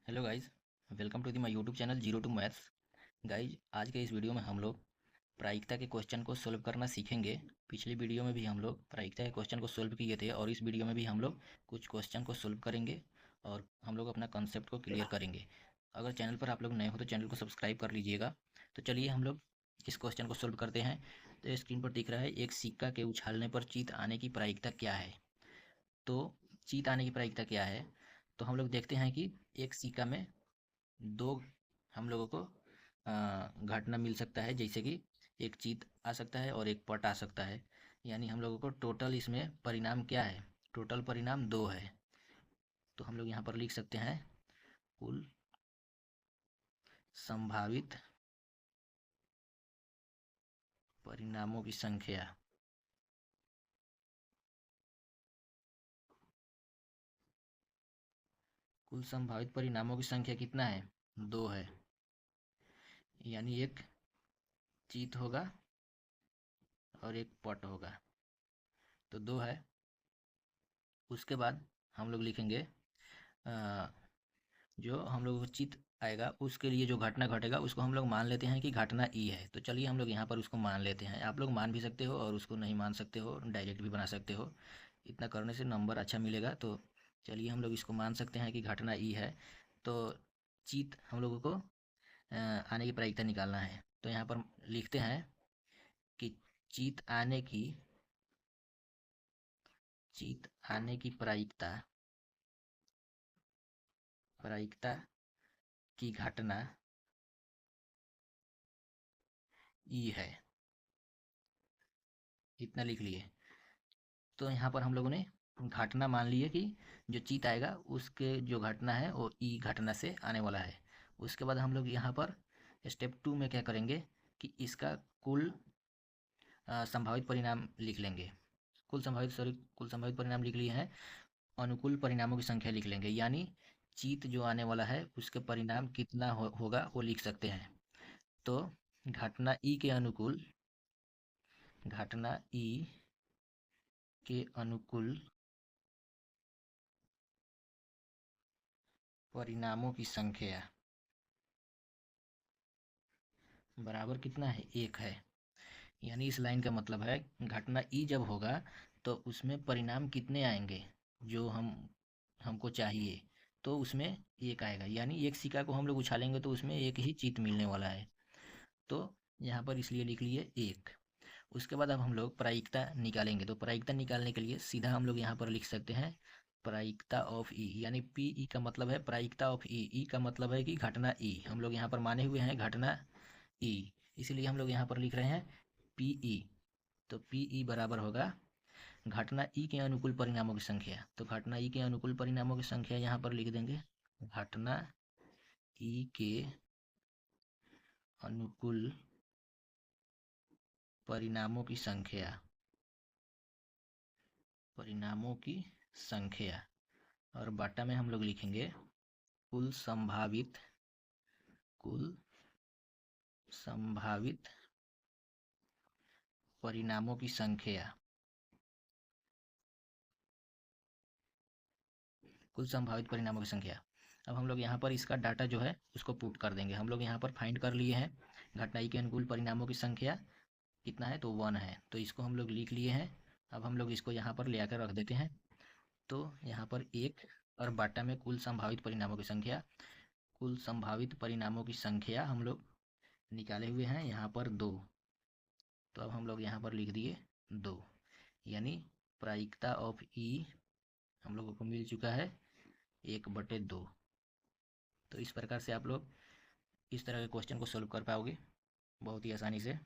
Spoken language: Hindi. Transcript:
Hello guys, welcome to the my YouTube channel zero to maths. Guys, आज के इस वीडियो में हम लोग प्रायिकता के क्वेश्चन को सोल्व करना सीखेंगे। पिछली वीडियो में भी हम लोग प्रायिकता के क्वेश्चन को सोल्व किए थे और इस वीडियो में भी हम लोग कुछ क्वेश्चन को सोल्व करेंगे और हम लोग अपना कंसेप्ट को क्लियर करेंगे। अगर चैनल पर आप लोग नए हो तो चैनल को सब्सक्राइब कर लीजिएगा। तो चलिए हम लोग इस क्वेश्चन को सोल्व करते हैं। तो स्क्रीन पर दिख रहा है, एक सिक्का के उछालने पर जीत आने की प्रायिकता क्या है। तो जीत आने की प्रायिकता क्या है, तो हम लोग देखते हैं कि एक सिक्का में दो हम लोगों को घटना मिल सकता है, जैसे कि एक चीत आ सकता है और एक पट आ सकता है। यानी हम लोगों को टोटल इसमें परिणाम क्या है, टोटल परिणाम दो है। तो हम लोग यहाँ पर लिख सकते हैं कुल संभावित परिणामों की संख्या। कुल संभावित परिणामों की संख्या कितना है, दो है। यानी एक चीत होगा और एक पट होगा, तो दो है। उसके बाद हम लोग लिखेंगे जो हम लोग उचित आएगा उसके लिए जो घटना घटेगा उसको हम लोग मान लेते हैं कि घटना ई है। तो चलिए हम लोग यहाँ पर उसको मान लेते हैं। आप लोग मान भी सकते हो और उसको नहीं मान सकते हो, डायरेक्ट भी बना सकते हो। इतना करने से नंबर अच्छा मिलेगा। तो चलिए हम लोग इसको मान सकते हैं कि घटना ई है। तो चीत हम लोगों को आने की प्रायिकता निकालना है। तो यहाँ पर लिखते हैं कि चीत आने की प्रायिकता प्रायिकता की घटना ई है। इतना लिख लिए। तो यहाँ पर हम लोगों ने घटना मान ली है कि जो चीत आएगा उसके जो घटना है वो ई घटना से आने वाला है। उसके बाद हम लोग यहाँ पर स्टेप 2 में क्या करेंगे कि इसका कुल संभावित परिणाम लिख लेंगे। कुल संभावित परिणाम लिख लिए हैं। अनुकूल परिणामों की संख्या लिख लेंगे। यानी चीत जो आने वाला है उसके परिणाम कितना होगा वो लिख सकते हैं। तो घटना ई के अनुकूल घटना ई के अनुकूल परिणामों की संख्या बराबर कितना है, एक है। यानी इस लाइन का मतलब है घटना ई जब होगा तो उसमें परिणाम कितने आएंगे जो हमको चाहिए, तो उसमें एक आएगा। यानी एक सिक्का को हम लोग उछालेंगे तो उसमें एक ही चीत मिलने वाला है। तो यहाँ पर इसलिए लिख लिए एक। उसके बाद अब हम लोग प्रायिकता निकालेंगे। तो प्रायिकता निकालने के लिए सीधा हम लोग यहाँ पर लिख सकते हैं प्रायिकता ऑफ ई। यानी पी ई का मतलब है प्रायिकता ऑफ ई। ई का मतलब है कि घटना ई। हम लोग यहाँ पर माने हुए हैं घटना ई, इसीलिए हम लोग यहाँ पर लिख रहे हैं पी ई। तो पी ई बराबर होगा घटना ई के अनुकूल परिणामों की संख्या। तो घटना ई के अनुकूल परिणामों की संख्या यहाँ पर लिख देंगे घटना ई के अनुकूल परिणामों की संख्या और बाटा में हम लोग लिखेंगे कुल संभावित परिणामों की संख्या। कुल संभावित परिणामों की संख्या। अब हम लोग यहाँ पर इसका डाटा जो है उसको पुट कर देंगे। हम लोग यहाँ पर फाइंड कर लिए हैं घटना ई के अनुकूल परिणामों की संख्या कितना है, तो 1 है। तो इसको हम लोग लिख लिए हैं। अब हम लोग इसको यहाँ पर ले आकर रख देते हैं। तो यहाँ पर एक और बाटा में कुल संभावित परिणामों की संख्या। कुल संभावित परिणामों की संख्या हम लोग निकाले हुए हैं यहाँ पर 2। तो अब हम लोग यहाँ पर लिख दिए 2। यानी प्रायिकता ऑफ ई हम लोगों को मिल चुका है 1/2। तो इस प्रकार से आप लोग इस तरह के क्वेश्चन को सोल्व कर पाओगे बहुत ही आसानी से।